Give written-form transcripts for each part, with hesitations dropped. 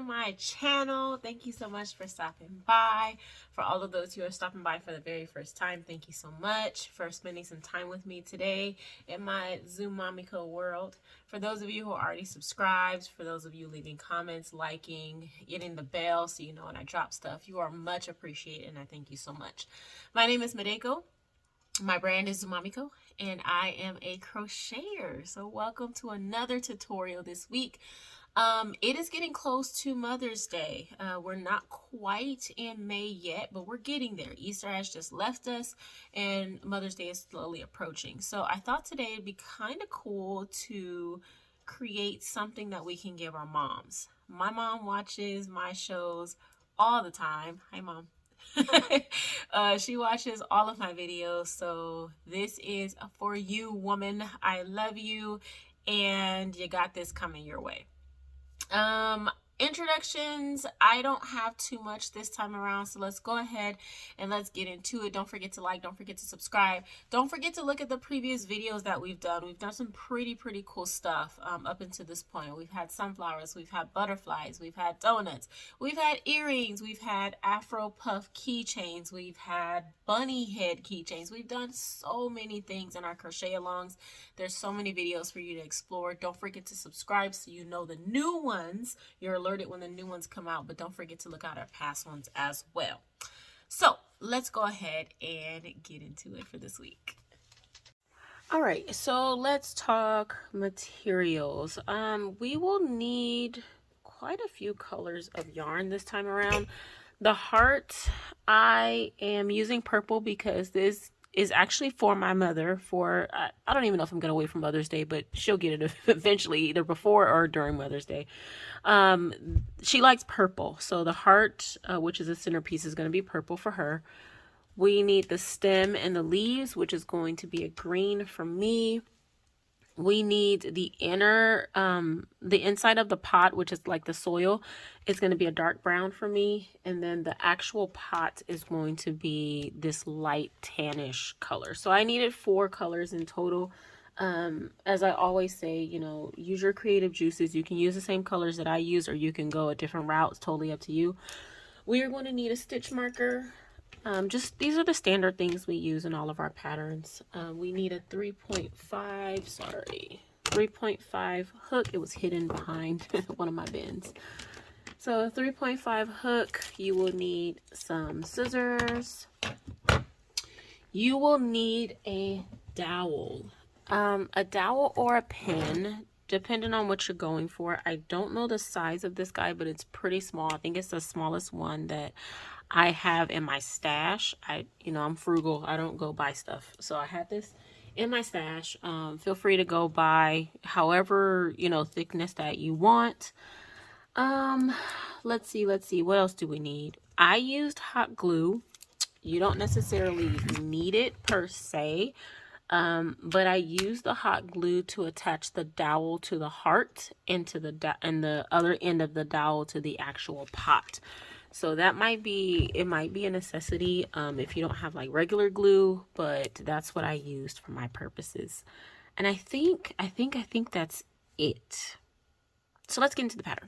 to my channel. Thank you so much for stopping by. For all of those who are stopping by for the very first time, thank you so much for spending some time with me today in my Zoom Momiko world. For those of you who are already subscribed, for those of you leaving comments, liking, hitting the bell so you know when I drop stuff, you are much appreciated and I thank you so much. My name is Madeko. My brand is Zumamiko and I am a crocheter. So welcome to another tutorial this week. It is getting close to Mother's Day. We're not quite in May yet, but we're getting there. Easter has just left us and Mother's Day is slowly approaching. So I thought today it'd be kind of cool to create something that we can give our moms. My mom watches my shows all the time. Hi, Mom. She watches all of my videos, so this is for you, woman. I love you and you got this coming your way. Introductions, I don't have too much this time around, so let's go ahead and let's get into it. Don't forget to like, don't forget to subscribe, don't forget to look at the previous videos that we've done. We've done some pretty cool stuff up until this point. We've had sunflowers, we've had butterflies, we've had donuts, we've had earrings, we've had afro puff keychains, we've had bunny head keychains. We've done so many things in our crochet alongs. There's so many videos for you to explore. Don't forget to subscribe so you know the new ones. You're alerted when the new ones come out, but don't forget to look out our past ones as well. So let's go ahead and get into it for this week. All right, so let's talk materials. We will need quite a few colors of yarn this time around. The heart, I am using purple because this is actually for my mother. For I don't even know if I'm going to wait for Mother's Day, but she'll get it eventually, either before or during Mother's Day. She likes purple, so the heart, which is a centerpiece, is going to be purple for her. We need the stem and the leaves, which is going to be a green for me. We need the inner, the inside of the pot, which is like the soil, is going to be a dark brown for me. And then the actual pot is going to be this light tannish color. So I needed 4 colors in total. As I always say, you know, use your creative juices. You can use the same colors that I use, or you can go a different route. It's totally up to you. We are going to need a stitch marker. Just these are the standard things we use in all of our patterns. We need a 3.5 hook. It was hidden behind one of my bins. So a 3.5 hook. You will need some scissors. You will need a dowel. A dowel or a pin, depending on what you're going for. I don't know the size of this guy, but it's pretty small. I think it's the smallest one that I have in my stash. I'm frugal. I don't go buy stuff. So I had this in my stash. Feel free to go buy however, thickness that you want. Let's see. What else do we need? I used hot glue. You don't necessarily need it per se. But I used the hot glue to attach the dowel to the heart and the other end of the dowel to the actual pot. So that might be a necessity if you don't have like regular glue, but that's what I used for my purposes. And I think that's it. So let's get into the pattern.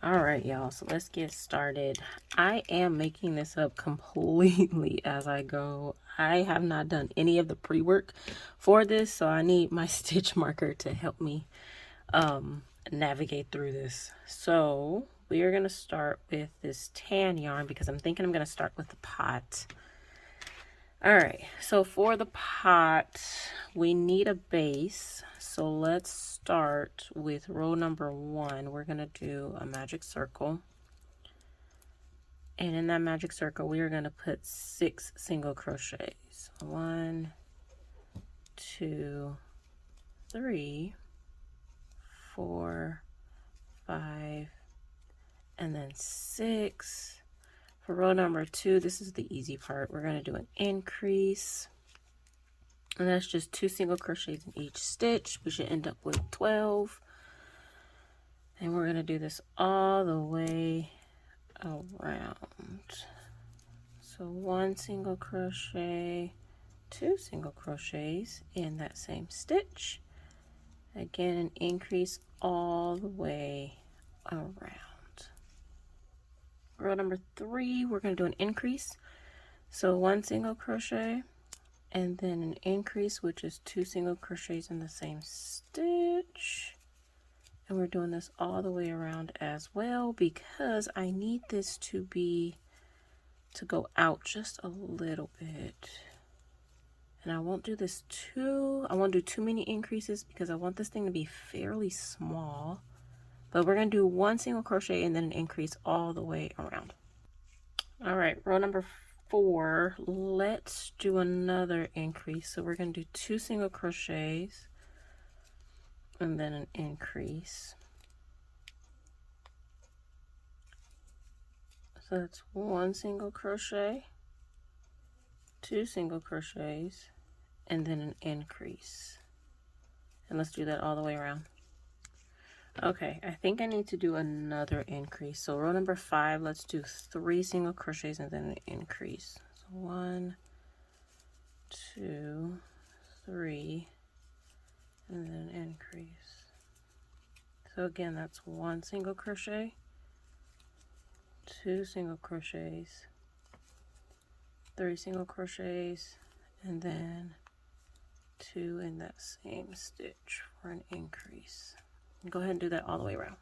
All right, y'all, so let's get started. I am making this up completely as I go. I have not done any of the pre-work for this, so I need my stitch marker to help me navigate through this. So we are going to start with this tan yarn because I'm thinking I'm going to start with the pot. All right, so for the pot, we need a base. So let's start with row number 1. We're going to do a magic circle. And in that magic circle, we are going to put 6 single crochets. 1, 2, 3, 4, 5, and then 6. For row number 2, this is the easy part. We're going to do an increase. And that's just 2 single crochets in each stitch. We should end up with 12. And we're going to do this all the way around. So 1 single crochet, 2 single crochets in that same stitch. Again, an increase all the way around. Row number 3, we're going to do an increase. So 1 single crochet and then an increase, which is 2 single crochets in the same stitch. And we're doing this all the way around as well because I need this to go out just a little bit. And I won't do too many increases because I want this thing to be fairly small. But we're going to do 1 single crochet and then an increase all the way around. All right, row number 4, let's do another increase. So we're going to do 2 single crochets and then an increase. So that's 1 single crochet, 2 single crochets, and then an increase. And let's do that all the way around. Okay, I think I need to do another increase. So row number 5, let's do 3 single crochets and then an increase. So 1, 2, 3, and then an increase. So again, that's 1 single crochet, 2 single crochets, 3 single crochets, and then 2 in that same stitch for an increase. Go ahead and do that all the way around.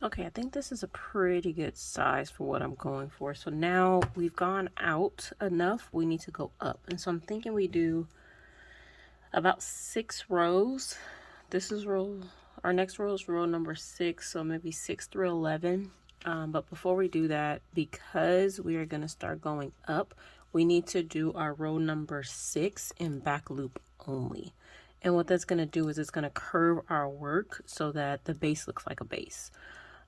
Okay, I think this is a pretty good size for what I'm going for. So now we've gone out enough, we need to go up. And so I'm thinking we do about 6 rows. This is our next row is row number 6, so maybe 6 through 11. But before we do that, because we are going to start going up, we need to do our row number 6 in back loop only. And what that's going to do is it's going to curve our work so that the base looks like a base.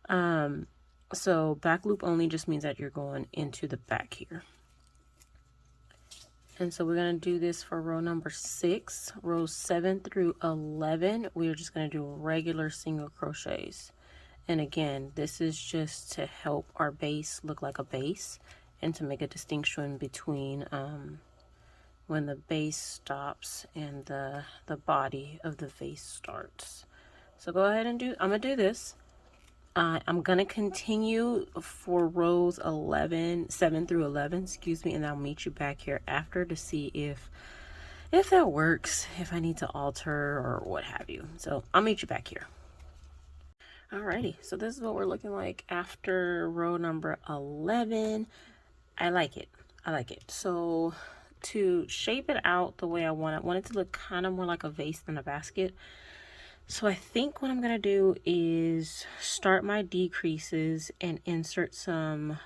So back loop only just means that you're going into the back here. And so we're going to do this for row number 6. Rows 7 through 11, we are just going to do regular single crochets. And again, this is just to help our base look like a base and to make a distinction between when the base stops and the body of the vase starts. So go ahead and I'm going to do this. I'm going to continue for rows 7 through 11, excuse me, and I'll meet you back here after to see if that works, if I need to alter or what have you. So I'll meet you back here. Alrighty, so this is what we're looking like after row number 11. I like it. So to shape it out the way I want it to look kind of more like a vase than a basket. So I think what I'm going to do is start my decreases and insert some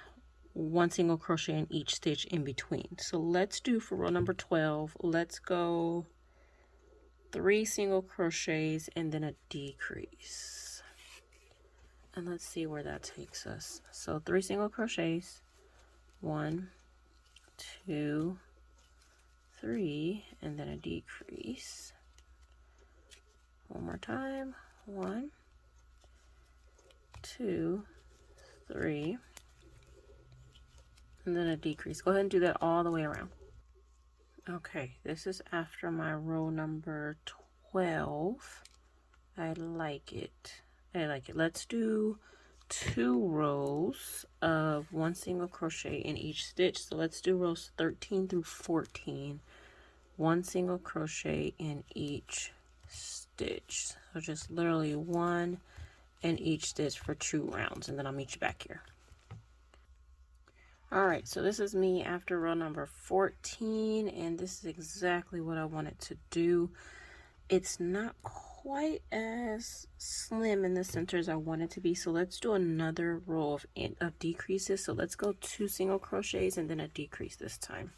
1 single crochet in each stitch in between. So let's do for row number 12, let's go 3 single crochets and then a decrease. And let's see where that takes us. So 3 single crochets, 1, 2, 3, and then a decrease. One more time, 1, 2, 3, and then a decrease. Go ahead and do that all the way around. Okay, this is after my row number 12. I like it. Let's do 2 rows of 1 single crochet in each stitch. So let's do rows 13 through 14. 1 single crochet in each stitch. So just literally 1 in each stitch for 2 rounds, and then I'll meet you back here. All right, so this is me after row number 14, and this is exactly what I wanted to do. It's not quite as slim in the center as I want it to be, so let's do another row of decreases. So let's go 2 single crochets and then a decrease this time.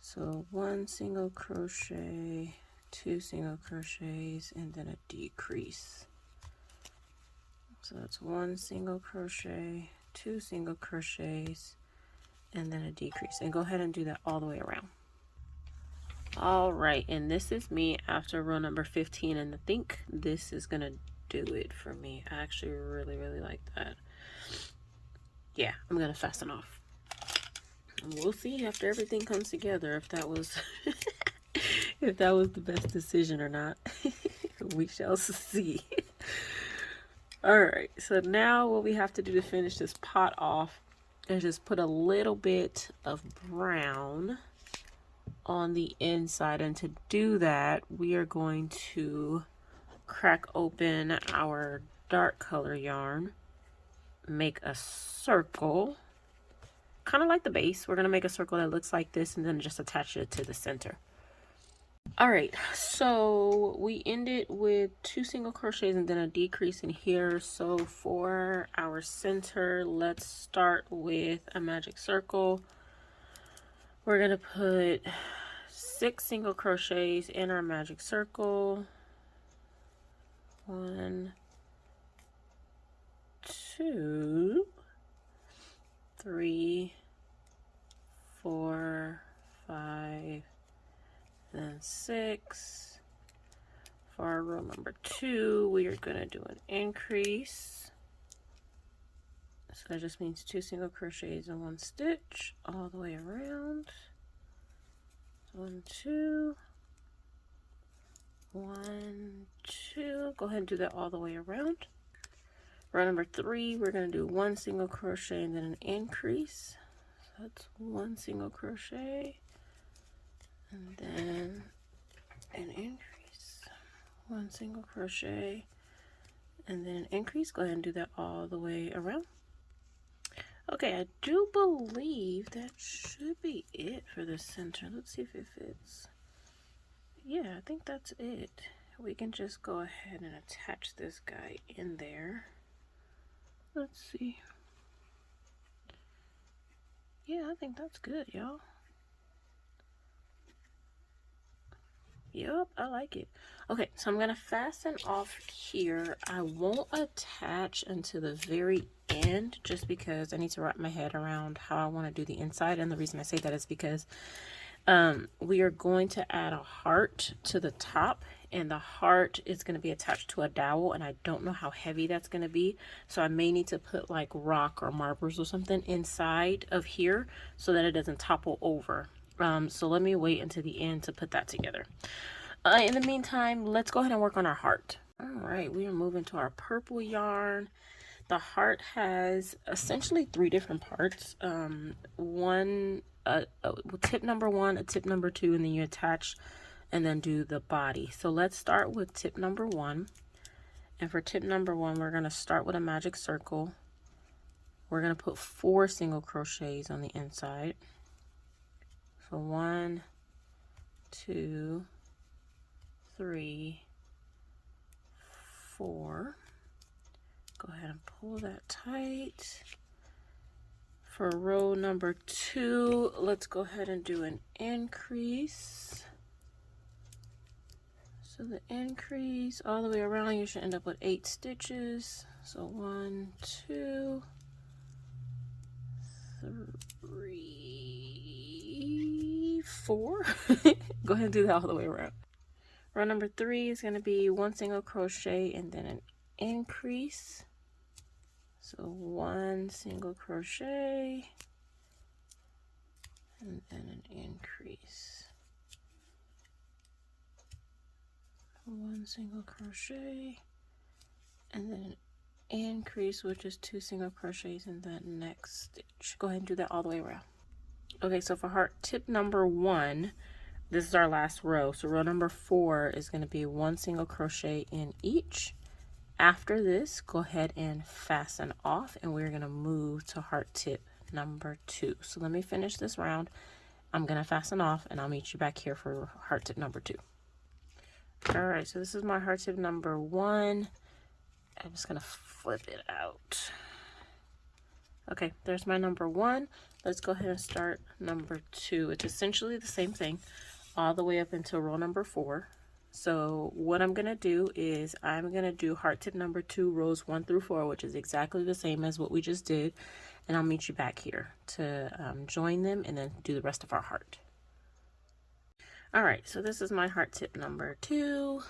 So 1 single crochet, 2 single crochets, and then a decrease. So that's 1 single crochet, 2 single crochets, and then a decrease. And go ahead and do that all the way around. All right, and this is me after row number 15, and I think this is gonna do it for me. I actually really like that. Yeah, I'm gonna fasten off. And we'll see after everything comes together if that was if that was the best decision or not. We shall see. All right, so now what we have to do to finish this pot off is just put a little bit of brown on the inside, and to do that we are going to crack open our dark color yarn, make a circle kind of like the base. We're going to make a circle that looks like this and then just attach it to the center. All right, so we ended with 2 single crochets and then a decrease in here. So for our center, let's start with a magic circle. We're going to put 6 single crochets in our magic circle. 1, 2, 3, 4, 5, then 6. For our row number 2, we are going to do an increase. So that just means 2 single crochets and 1 stitch all the way around. 1, 2, 1, 2. Go ahead and do that all the way around. Row number 3, we're going to do 1 single crochet and then an increase. So that's 1 single crochet and then an increase. 1 single crochet and then an increase. Go ahead and do that all the way around. Okay, I do believe that should be it for the center. Let's see if it fits. Yeah, I think that's it. We can just go ahead and attach this guy in there. Let's see. Yeah, I think that's good, y'all. Yup, I like it. Okay, so I'm gonna fasten off here. I won't attach until the very end just because I need to wrap my head around how I want to do the inside. And the reason I say that is because we are going to add a heart to the top, and the heart is going to be attached to a dowel, and I don't know how heavy that's going to be, so I may need to put like rock or marbles or something inside of here so that it doesn't topple over. So let me wait until the end to put that together. In the meantime, let's go ahead and work on our heart. All right, we are moving to our purple yarn. The heart has essentially 3 different parts. Tip number 1, a tip number 2, and then you attach and then do the body. So let's start with tip number 1. And for tip number 1, we're going to start with a magic circle. We're going to put 4 single crochets on the inside. So 1, 2, 3, 4. Go ahead and pull that tight. For row number 2, let's go ahead and do an increase. So the increase all the way around, you should end up with 8 stitches. So 1, 2, 3, 4. Go ahead and do that all the way around. Row number 3 is going to be 1 single crochet and then an increase. So 1 single crochet and then an increase. 1 single crochet and then an increase, which is 2 single crochets in that next stitch. Go ahead and do that all the way around. Okay, so for heart tip number 1, this is our last row. So row number 4 is going to be 1 single crochet in each. After this, go ahead and fasten off, and we're going to move to heart tip number 2. So let me finish this round. I'm going to fasten off, and I'll meet you back here for heart tip number 2. All right, so this is my heart tip number 1. I'm just going to flip it out. Okay, there's my number 1. Let's go ahead and start number 2. It's essentially the same thing all the way up until row number 4. So what I'm going to do is I'm going to do heart tip number 2, rows 1 through 4, which is exactly the same as what we just did. And I'll meet you back here to join them and then do the rest of our heart. All right, so this is my heart tip number 2.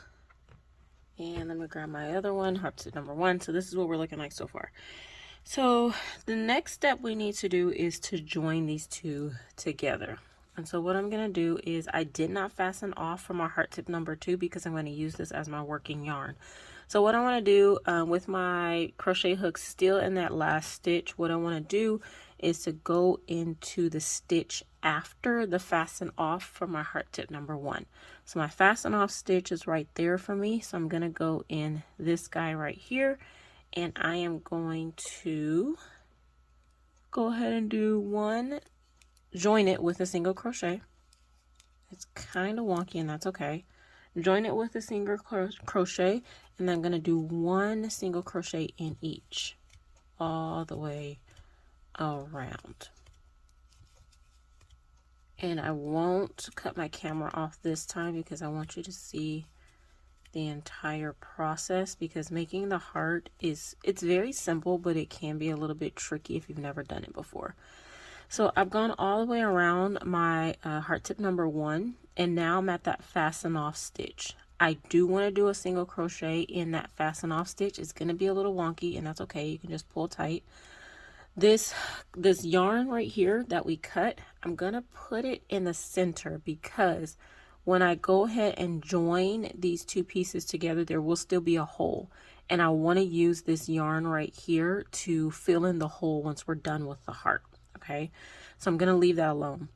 And let me grab my other one, heart tip number 1. So this is what we're looking like so far. So the next step we need to do is to join these 2 together. And so what I'm going to do is I did not fasten off from our heart tip number 2 because I'm going to use this as my working yarn. So what I want to do with my crochet hook still in that last stitch, what I want to do is to go into the stitch after the fasten off for my heart tip number 1. So my fasten off stitch is right there for me. So I'm going to go in this guy right here, and I am going to go ahead and do one, join it with a single crochet. It's kind of wonky, and that's okay. Join it with a single crochet, and I'm going to do one single crochet in each all the way around. And I won't cut my camera off this time because I want you to see the entire process, because making the heart it's very simple, but it can be a little bit tricky if you've never done it before. So I've gone all the way around my heart tip number 1, and now I'm at that fasten off stitch. I do want to do a single crochet in that fasten off stitch. It's going to be a little wonky, and that's okay. You can just pull tight. This yarn right here that we cut, I'm going to put it in the center, because when I go ahead and join these two pieces together, there will still be a hole. And I want to use this yarn right here to fill in the hole once we're done with the heart. Okay, so I'm going to leave that alone.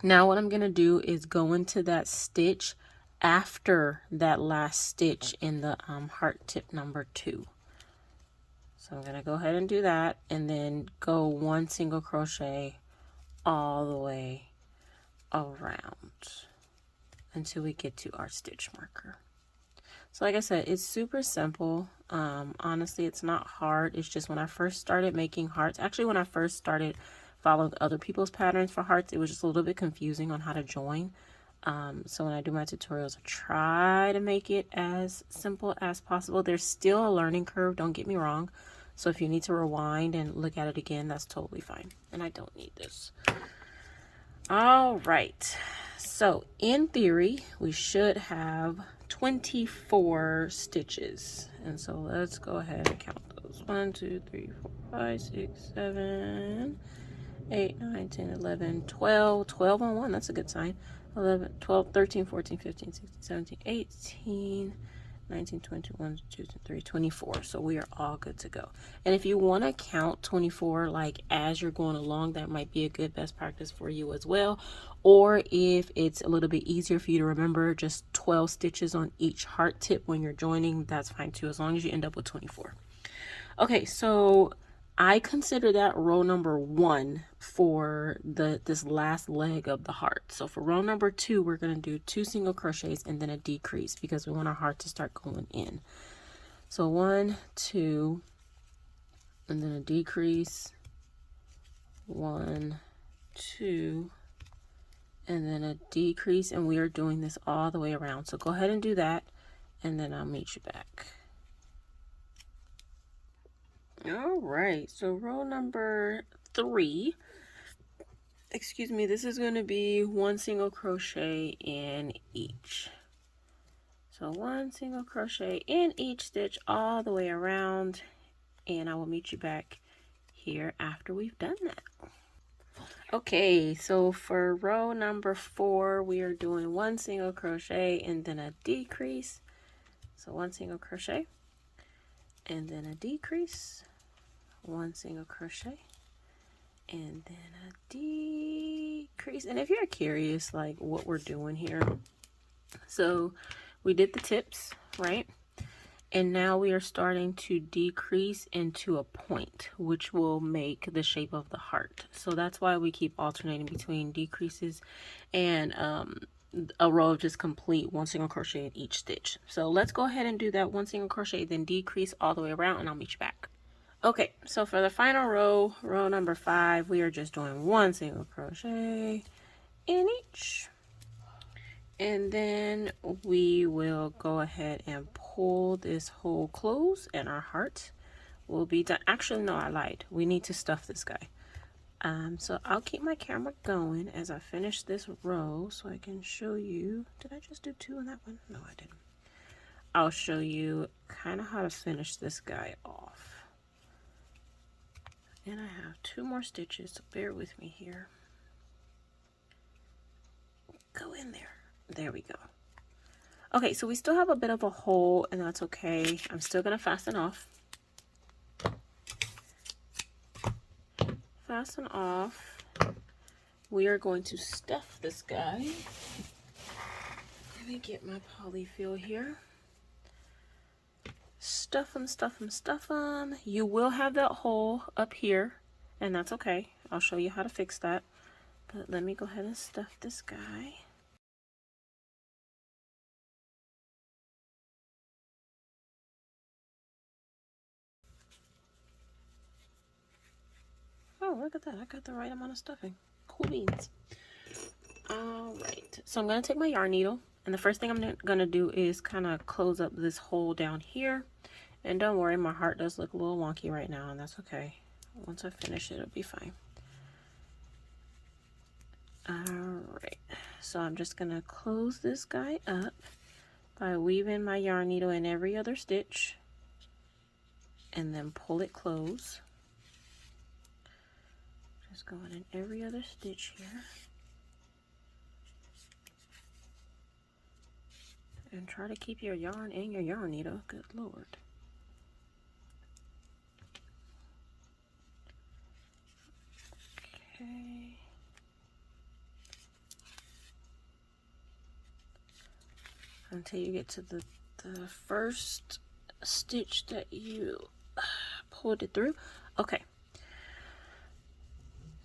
Now what I'm going to do is go into that stitch after that last stitch in the heart tip number 2. So I'm going to go ahead and do that, and then go one single crochet all the way around until we get to our stitch marker. So like I said, it's super simple. Honestly, it's not hard. It's just when I first started making hearts, actually when I first started following other people's patterns for hearts, it was just a little bit confusing on how to join. So when I do my tutorials, I try to make it as simple as possible. There's still a learning curve, don't get me wrong. So if you need to rewind and look at it again, that's totally fine. And I don't need this. All right. So in theory, we should have 24 stitches. And so let's go ahead and count those. 1, 2, 3, 4, 5, 6, 7, 8, 9, 10, 11, 12. 12 on one, that's a good sign. 11, 12, 13, 14, 15, 16, 17, 18, 19, 20, 1, 2, 3, 24. So we are all good to go. And if you want to count 24 like as you're going along, that might be a good best practice for you as well. Or if it's a little bit easier for you to remember, just 12 stitches on each heart tip when you're joining, that's fine too, as long as you end up with 24. Okay, so I consider that row number 1 for this last leg of the heart. So for row number 2, we're going to do 2 single crochets and then a decrease, because we want our heart to start going in. So 1, 2, and then a decrease, 1, 2, and then a decrease, and we are doing this all the way around. So go ahead and do that, and then I'll meet you back. All right, so row number 3, excuse me, this is going to be 1 single crochet in each. So 1 single crochet in each stitch all the way around, and I will meet you back here after we've done that. Okay, so for row number 4, we are doing 1 single crochet and then a decrease. So 1 single crochet and then a decrease, 1 single crochet and then a decrease. And if you're curious like what we're doing here, so we did the tips, right? And now we are starting to decrease into a point, which will make the shape of the heart. So that's why we keep alternating between decreases and a row of just complete 1 single crochet in each stitch. So let's go ahead and do that 1 single crochet, then decrease all the way around, and I'll meet you back. Okay, so for the final row, row number 5, we are just doing 1 single crochet in each. And then we will go ahead and pull this hole close, and our heart will be done. Actually, no, I lied. We need to stuff this guy. So I'll keep my camera going as I finish this row so I can show you. Did I just do 2 on that one? No, I didn't. I'll show you kind of how to finish this guy off. And I have 2 more stitches, so bear with me here. Go in there. There we go. Okay, so we still have a bit of a hole, and that's okay. I'm still gonna fasten off. Fasten off. We are going to stuff this guy. Let me get my polyfill here. Stuff them, stuff them, stuff them. You will have that hole up here, and that's okay. I'll show you how to fix that. But let me go ahead and stuff this guy. Oh, look at that. I got the right amount of stuffing. Cool beans. Alright, so I'm going to take my yarn needle, and the first thing I'm going to do is kind of close up this hole down here. And don't worry, my heart does look a little wonky right now, and that's okay. Once I finish it, it'll be fine. Alright, so I'm just going to close this guy up by weaving my yarn needle in every other stitch and then pull it close. Just going in every other stitch here. And try to keep your yarn and your yarn needle. Good Lord. Okay. Until you get to the first stitch that you pulled it through. Okay.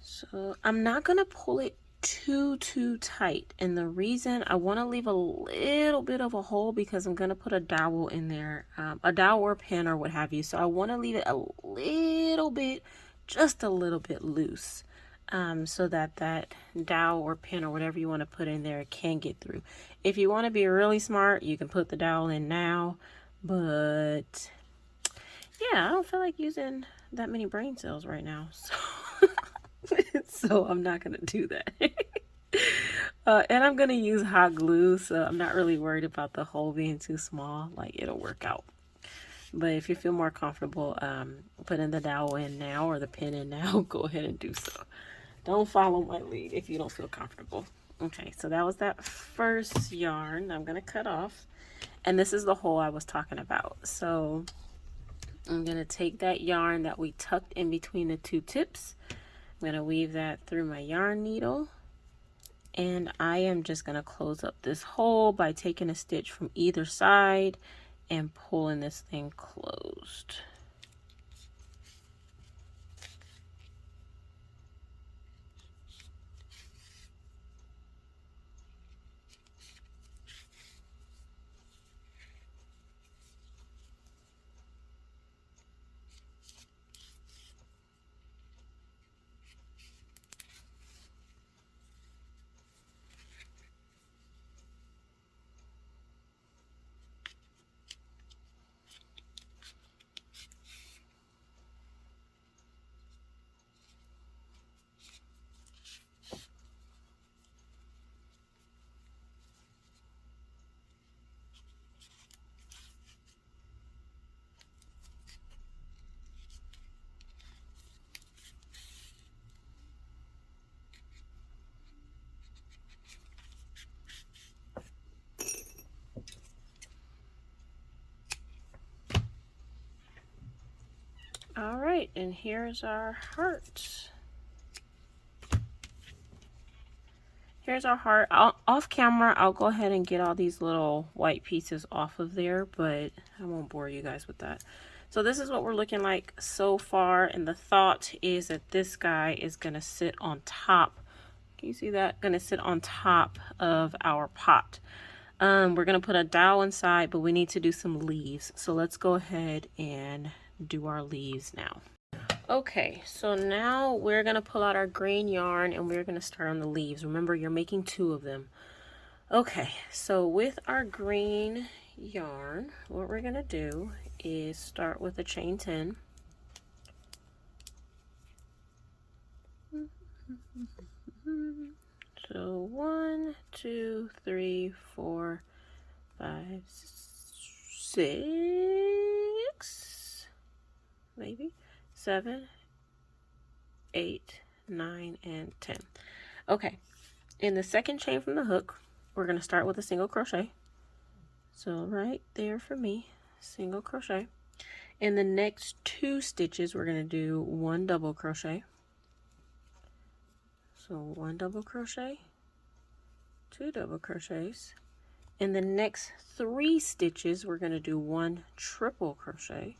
So I'm not going to pull it too tight, and the reason I want to leave a little bit of a hole because I'm going to put a dowel in there, a dowel or pin or what have you. So I want to leave it a little bit, just a little bit loose, so that that dowel or pin or whatever you want to put in there can get through. If you want to be really smart, you can put the dowel in now, but yeah, I don't feel like using that many brain cells right now, so so I'm not gonna do that. And I'm gonna use hot glue, so I'm not really worried about the hole being too small. Like, it'll work out. But if you feel more comfortable putting the dowel in now or the pin in now, go ahead and do so. Don't follow my lead if you don't feel comfortable. Okay, so that was that first yarn I'm gonna cut off, and this is the hole I was talking about. So I'm gonna take that yarn that we tucked in between the two tips. I'm going to weave that through my yarn needle, and I am just going to close up this hole by taking a stitch from either side and pulling this thing closed. All right, and here's our heart. Here's our heart. Off camera, I'll go ahead and get all these little white pieces off of there, but I won't bore you guys with that. So this is what we're looking like so far, and the thought is that this guy is going to sit on top. Can you see that? Going to sit on top of our pot. We're going to put a dowel inside, but we need to do some leaves. So let's go ahead and do our leaves now. Okay, so now we're going to pull out our green yarn and we're going to start on the leaves. Remember, you're making 2 of them. Okay, so with our green yarn, what we're going to do is start with a chain 10. So 1, 2, 3, 4, 5, 6, maybe 7, 8, 9, and 10. Okay, in the second chain from the hook, we're going to start with a single crochet. So right there for me, single crochet. In the next 2 stitches, we're going to do 1 double crochet. So 1 double crochet, 2 double crochets. In the next 3 stitches, we're going to do 1 triple crochet.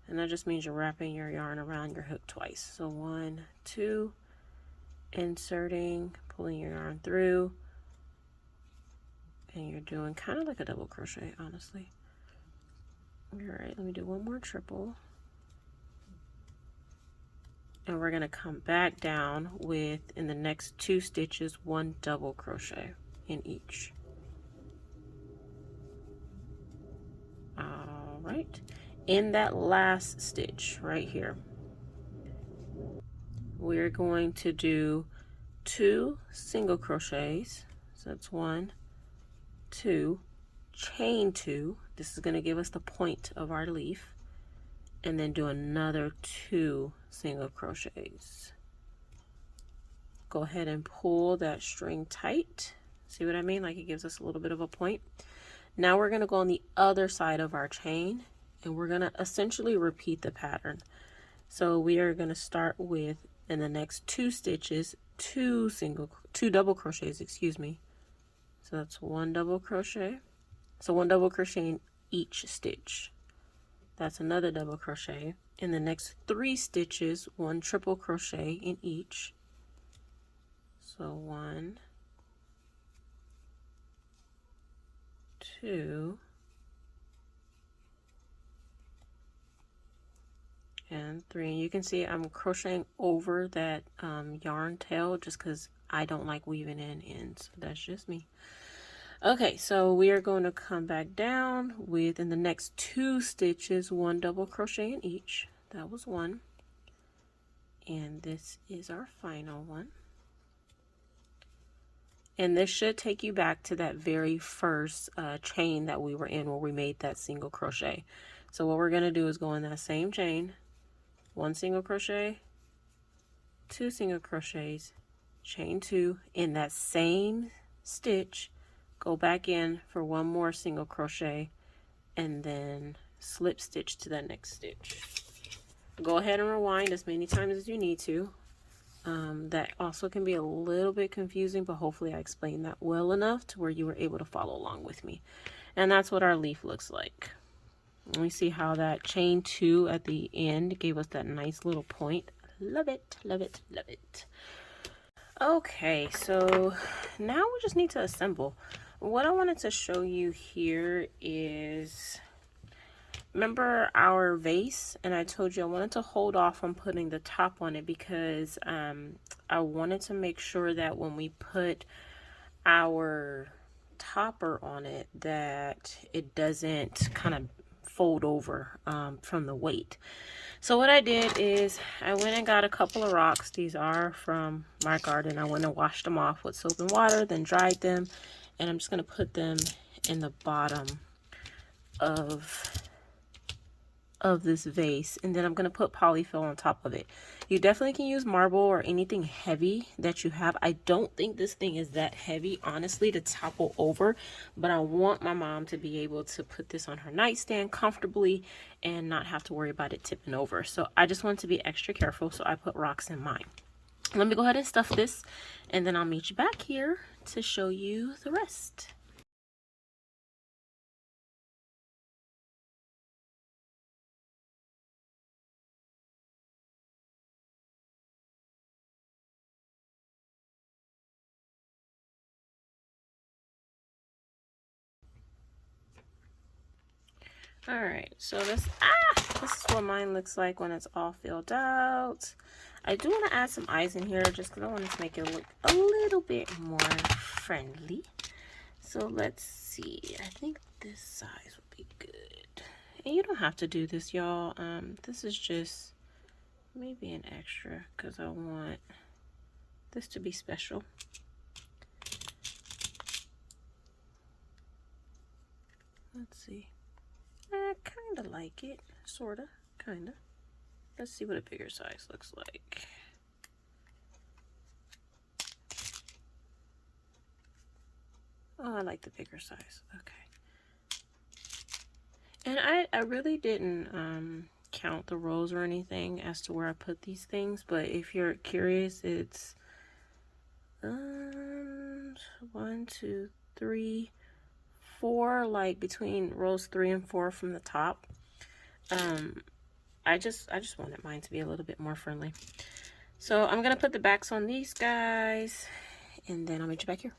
And that just means you're wrapping your yarn around your hook twice. So 1, 2, inserting, pulling your yarn through, and you're doing kind of like a double crochet, honestly. All right, let me do 1 more triple. And we're going to come back down with, in the next 2 stitches, 1 double crochet in each. All right, in that last stitch right here, we're going to do 2 single crochets. So that's 1, 2, chain 2. This is going to give us the point of our leaf, and then do another 2 single crochets. Go ahead and pull that string tight. See what I mean? Like it gives us a little bit of a point. Now we're going to go on the other side of our chain, and we're going to essentially repeat the pattern. So we are going to start with, in the next 2 stitches, 2 double crochets, excuse me. So that's 1 double crochet. So 1 double crochet in each stitch. That's another double crochet. In the next 3 stitches, 1 triple crochet in each. So 1, 2, and 3. And you can see I'm crocheting over that yarn tail just because I don't like weaving in ends. That's just me. Okay, so we are going to come back down with, in the next 2 stitches, 1 double crochet in each. That was 1. And this is our final one. And this should take you back to that very first chain that we were in where we made that single crochet. So what we're going to do is go in that same chain, 1 single crochet, 2 single crochets, chain 2, in that same stitch, go back in for 1 more single crochet, and then slip stitch to that next stitch. Go ahead and rewind as many times as you need to. That also can be a little bit confusing, but hopefully I explained that well enough to where you were able to follow along with me. And that's what our leaf looks like. Let me see how that chain 2 at the end gave us that nice little point. Love it, love it, love it. Okay, so now we just need to assemble. What I wanted to show you here is, remember our vase, and I told you I wanted to hold off on putting the top on it because I wanted to make sure that when we put our topper on it that it doesn't kind of fold over from the weight. So what I did is I went and got a couple of rocks. These are from my garden. I went and washed them off with soap and water, then dried them, and I'm just going to put them in the bottom of this vase, and then I'm going to put polyfill on top of it. You definitely can use marble or anything heavy that you have. I don't think this thing is that heavy, honestly, to topple over, but I want my mom to be able to put this on her nightstand comfortably and not have to worry about it tipping over. So I just wanted to be extra careful, so I put rocks in mine. Let me go ahead and stuff this, and then I'll meet you back here to show you the rest. All right, so this is what mine looks like when it's all filled out. I do want to add some eyes in here just because I want to make it look a little bit more friendly. So let's see. I think this size would be good. And you don't have to do this, y'all. This is just maybe an extra because I want this to be special. Let's see. I kind of like it, sort of, kind of. Let's see what a bigger size looks like. Oh, I like the bigger size. Okay. And I really didn't count the rows or anything as to where I put these things, but if you're curious, it's 1, 2, 3, 4, like between rows 3 and 4 from the top. I just wanted mine to be a little bit more friendly. So I'm gonna put the backs on these guys, and then I'll meet you back here.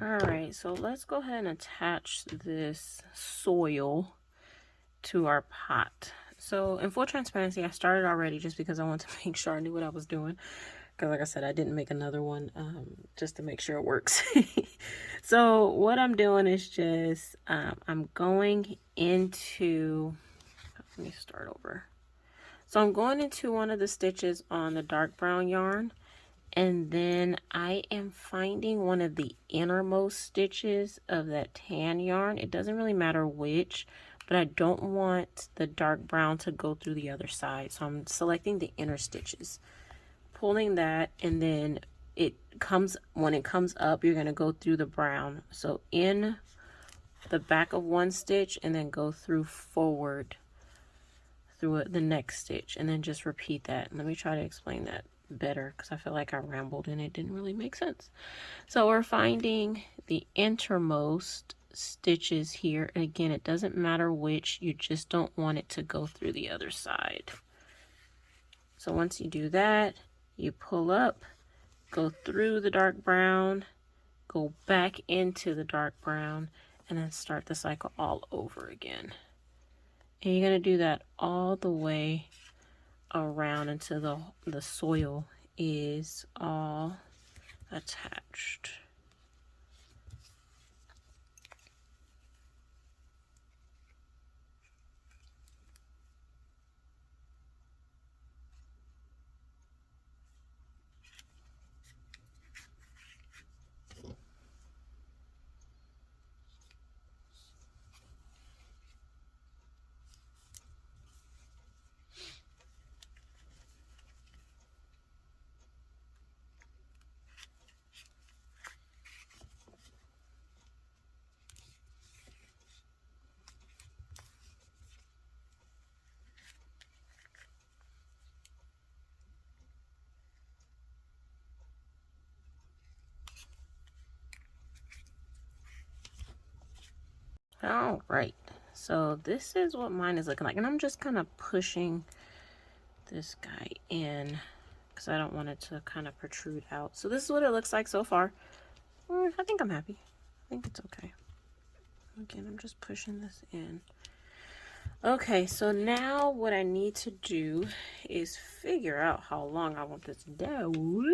Alright, so let's go ahead and attach this soil to our pot. So in full transparency, I started already just because I wanted to make sure I knew what I was doing. Because like I said, I didn't make another one just to make sure it works. So what I'm doing is just, I'm going into, let me start over. So I'm going into one of the stitches on the dark brown yarn, and then I am finding one of the innermost stitches of that tan yarn. It doesn't really matter which, but I don't want the dark brown to go through the other side. So I'm selecting the inner stitches, pulling that, and then when it comes up, you're going to go through the brown. So in the back of one stitch, and then go through forward through the next stitch, and then just repeat that. Let me try to explain that better, because I feel like I rambled and it didn't really make sense. So we're finding the innermost stitches here, and again, it doesn't matter which, you just don't want it to go through the other side. So once you do that, you pull up, go through the dark brown, go back into the dark brown, and then start the cycle all over again. And you're going to do that all the way around until the soil is all attached. All right, so this is what mine is looking like, and I'm just kind of pushing this guy in because I don't want it to kind of protrude out. So this is what it looks like so far. I think I'm happy. I think it's okay. Again, I'm just pushing this in. Okay, so now what I need to do is figure out how long I want this dowel.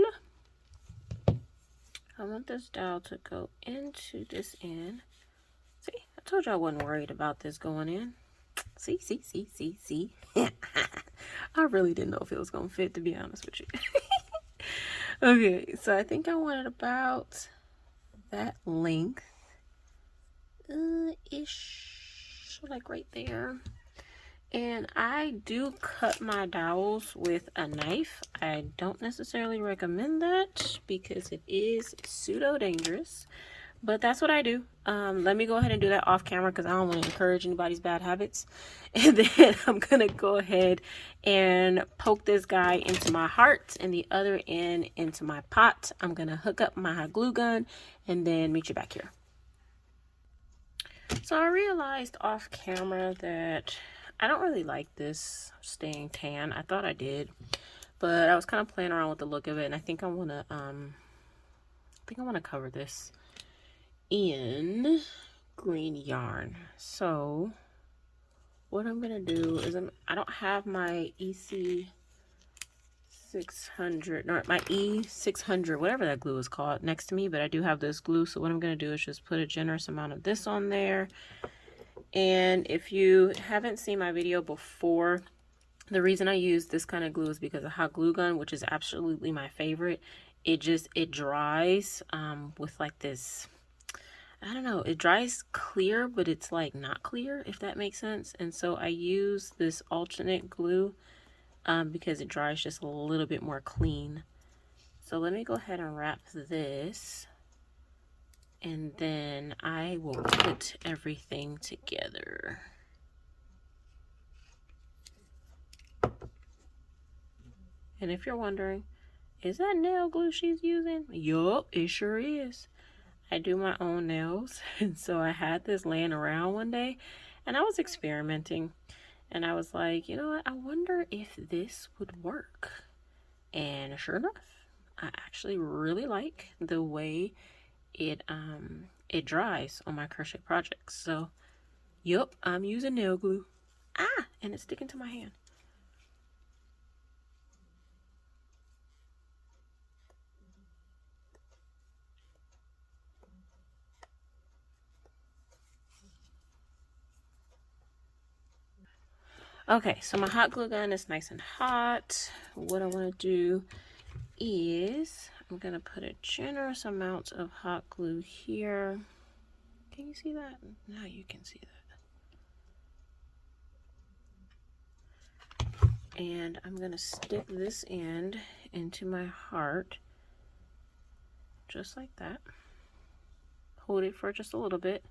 I want this dowel to go into this end. See, I told you I wasn't worried about this going in. See. I really didn't know if it was going to fit, to be honest with you. Okay, so I think I wanted about that length. Ish, like right there. And I do cut my dowels with a knife. I don't necessarily recommend that because it is pseudo dangerous, but that's what I do. Let me go ahead and do that off camera because I don't want to encourage anybody's bad habits. And then I'm gonna go ahead and poke this guy into my heart and the other end into my pot. I'm gonna hook up my glue gun and then meet you back here. So I realized off camera that I don't really like this staying tan. I thought I did, but I was kind of playing around with the look of it, and I think I want to cover this in green yarn. So what I'm gonna do is I don't have my EC 600 or my E600, whatever that glue is called, next to me, but I do have this glue. So what I'm gonna do is just put a generous amount of this on there. And if you haven't seen my video before, the reason I use this kind of glue is because of hot glue gun, which is absolutely my favorite. It dries with like this, I don't know, it dries clear, but it's like not clear, if that makes sense. And so I use this alternate glue because it dries just a little bit more clean. So let me go ahead and wrap this and then I will put everything together. And if you're wondering, is that nail glue she's using? Yup, it sure is. I do my own nails, and so I had this laying around one day, and I was experimenting, and I was like, you know what, I wonder if this would work. And sure enough, I actually really like the way it dries on my crochet projects. So yup, I'm using nail glue. And it's sticking to my hand. Okay, so my hot glue gun is nice and hot. What I want to do is I'm going to put a generous amount of hot glue here. Can you see that? Now you can see that. And I'm going to stick this end into my heart, just like that. Hold it for just a little bit.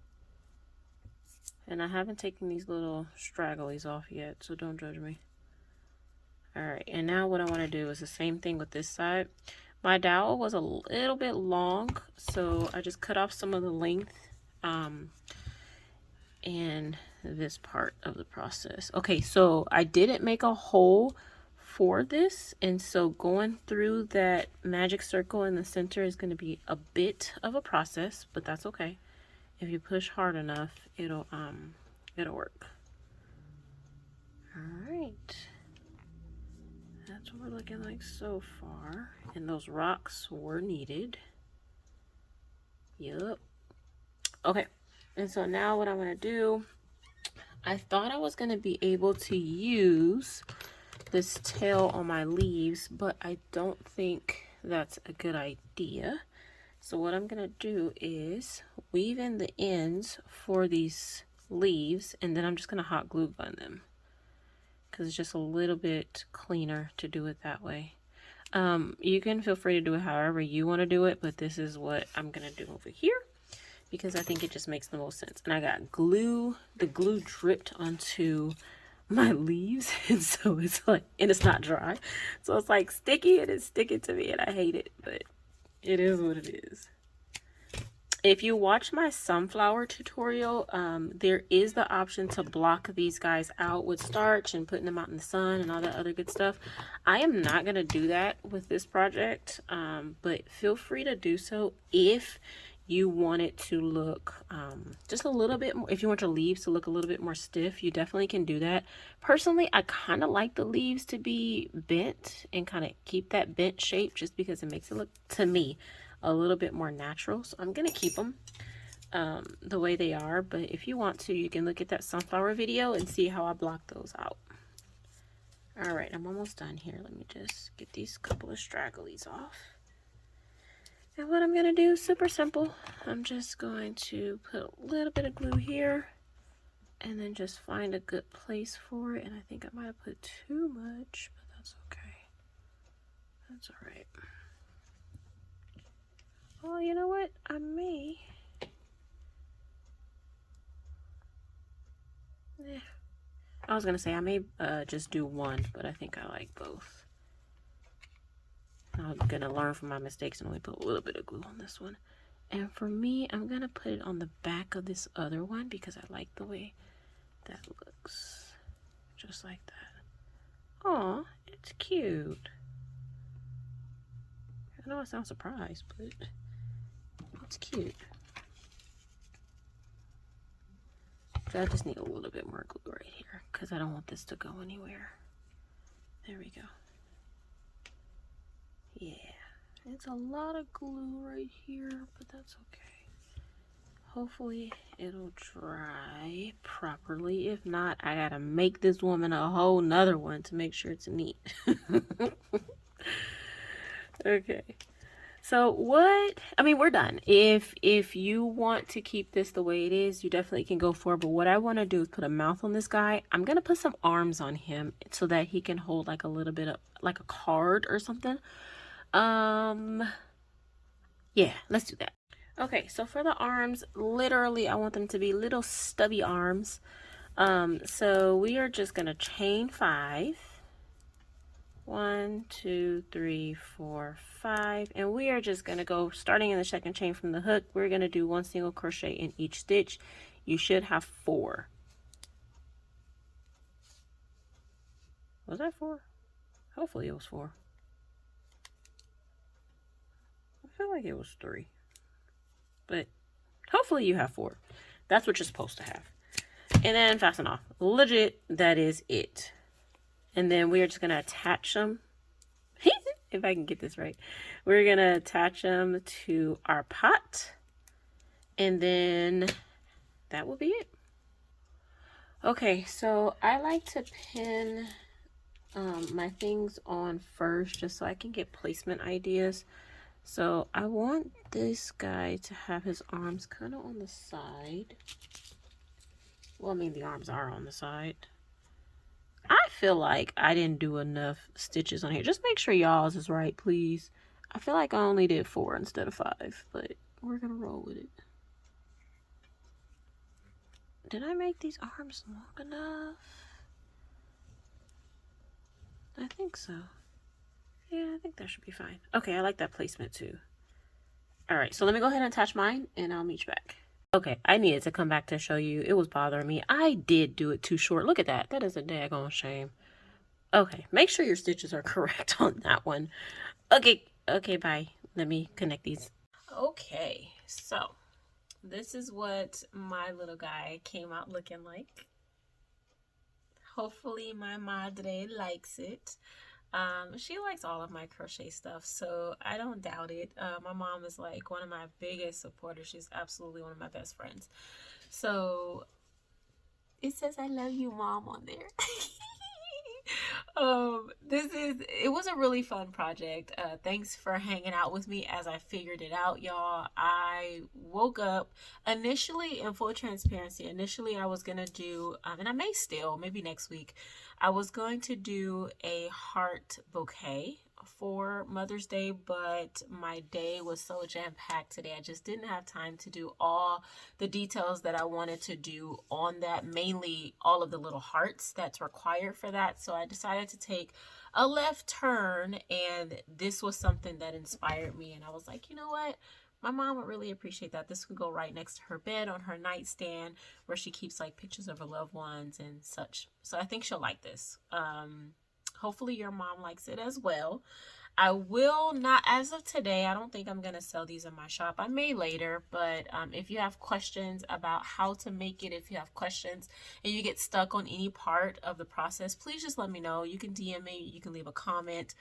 And I haven't taken these little stragglies off yet, so don't judge me. Alright, and now what I want to do is the same thing with this side. My dowel was a little bit long, so I just cut off some of the length in this part of the process. Okay, so I didn't make a hole for this, and so going through that magic circle in the center is going to be a bit of a process, but that's okay. If you push hard enough, it'll work. All right, that's what we're looking like so far. And those rocks were needed. Yup. Okay, and so now what I'm gonna do, I thought I was gonna be able to use this tail on my leaves, but I don't think that's a good idea. So what I'm gonna do is weave in the ends for these leaves, and then I'm just gonna hot glue gun them because it's just a little bit cleaner to do it that way. You can feel free to do it however you want to do it, but this is what I'm gonna do over here because I think it just makes the most sense. And I got glue, the glue dripped onto my leaves, and so it's like, and it's not dry, so it's like sticky, and it's sticking to me, and I hate it, but it is what it is. If you watch my sunflower tutorial, there is the option to block these guys out with starch and putting them out in the sun and all that other good stuff. I am not going to do that with this project, but feel free to do so if you want it to look just a little bit more. If you want your leaves to look a little bit more stiff, you definitely can do that. Personally, I kind of like the leaves to be bent and kind of keep that bent shape just because it makes it look, to me, a little bit more natural. So I'm gonna keep them the way they are, but if you want to, you can look at that sunflower video and see how I block those out. All right, I'm almost done here. Let me just get these couple of stragglies off. And what I'm gonna do is super simple. I'm just going to put a little bit of glue here and then just find a good place for it. And I think I might have put too much, but that's okay. That's all right. Well, you know what? I may. I was gonna say I may just do one, but I think I like both. I'm gonna learn from my mistakes and only put a little bit of glue on this one. And for me, I'm gonna put it on the back of this other one because I like the way that looks. Just like that. Aw, it's cute. I know I sound surprised, but it's cute. So I just need a little bit more glue right here because I don't want this to go anywhere. There we go. Yeah, it's a lot of glue right here, but that's okay. Hopefully it'll dry properly. If not, I gotta make this woman a whole nother one to make sure it's neat. Okay. So we're done. If you want to keep this the way it is, you definitely can go for it. But what I want to do is put a mouth on this guy. I'm going to put some arms on him so that he can hold like a little bit of like a card or something. Yeah, let's do that. Okay, so for the arms, literally I want them to be little stubby arms. So we are just gonna chain 5. 1, 2, 3, 4, 5, and we are just gonna go starting in the second chain from the hook. We're gonna do 1 single crochet in each stitch. You should have 4. Was that 4? Hopefully it was 4. I feel like it was 3, but hopefully you have 4. That's what you're supposed to have. And then fasten off. Legit, that is it. And then we are just gonna attach them. If I can get this right, we're gonna attach them to our pot, and then that will be it. Okay, so I like to pin my things on first just so I can get placement ideas. So I want this guy to have his arms kind of on the side. Well, I mean, the arms are on the side. I feel like I didn't do enough stitches on here. Just make sure y'all's is right, please. I feel like I only did 4 instead of 5, but we're gonna roll with it. Did I make these arms long enough? I think so. Yeah, I think that should be fine. Okay, I like that placement too. Alright, so let me go ahead and attach mine, and I'll meet you back. Okay, I needed to come back to show you. It was bothering me. I did do it too short. Look at that. That is a daggone shame. Okay, make sure your stitches are correct on that one. Okay, bye. Let me connect these. Okay, so this is what my little guy came out looking like. Hopefully my madre likes it. She likes all of my crochet stuff, so I don't doubt it. My mom is like one of my biggest supporters. She's absolutely one of my best friends. So it says I love you, Mom, on there. It was a really fun project. Thanks for hanging out with me as I figured it out, y'all. I woke up initially, in full transparency, I was gonna do and I may still, maybe next week, I was going to do a heart bouquet for Mother's Day, but my day was so jam-packed today. I just didn't have time to do all the details that I wanted to do on that, mainly all of the little hearts that's required for that. So I decided to take a left turn, and this was something that inspired me, and I was like, you know what? My mom would really appreciate that. This could go right next to her bed on her nightstand where she keeps like pictures of her loved ones and such. So I think she'll like this. Hopefully your mom likes it as well. I will not, as of today, I don't think I'm going to sell these in my shop. I may later, but if you have questions about how to make it, if you have questions and you get stuck on any part of the process, please just let me know. You can DM me, you can leave a comment,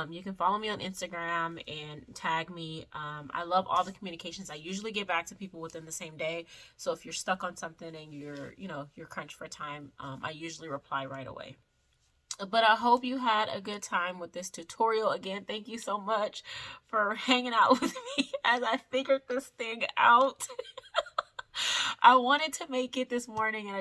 you can follow me on Instagram and tag me. I love all the communications. I usually get back to people within the same day. So if you're stuck on something and you're crunched for time, I usually reply right away. But I hope you had a good time with this tutorial. Again, thank you so much for hanging out with me as I figured this thing out. I wanted to make it this morning, and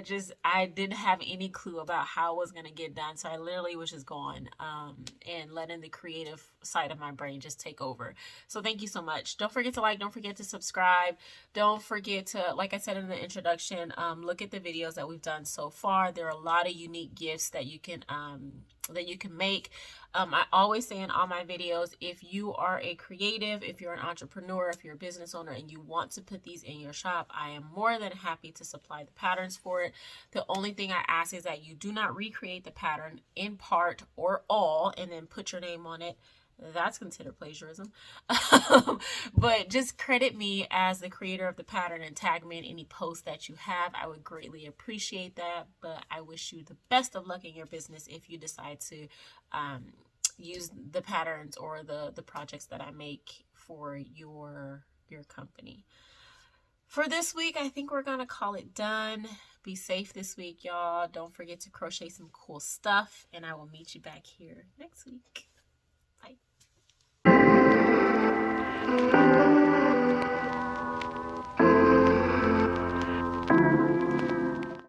I didn't have any clue about how it was going to get done. So I literally was just going and letting the creative side of my brain just take over. So thank you so much. Don't forget to like, don't forget to subscribe. Don't forget to, like I said in the introduction, look at the videos that we've done so far. There are a lot of unique gifts that you can make. I always say in all my videos, if you are a creative, if you're an entrepreneur, if you're a business owner and you want to put these in your shop, I am more than happy to supply the patterns for it. The only thing I ask is that you do not recreate the pattern in part or all and then put your name on it. That's considered plagiarism. But just credit me as the creator of the pattern and tag me in any post that you have. I would greatly appreciate that. But I wish you the best of luck in your business if you decide to use the patterns or the projects that I make for your company. For this week, I think we're gonna call it done. Be safe this week, y'all. Don't forget to crochet some cool stuff, and I will meet you back here next week. Bye.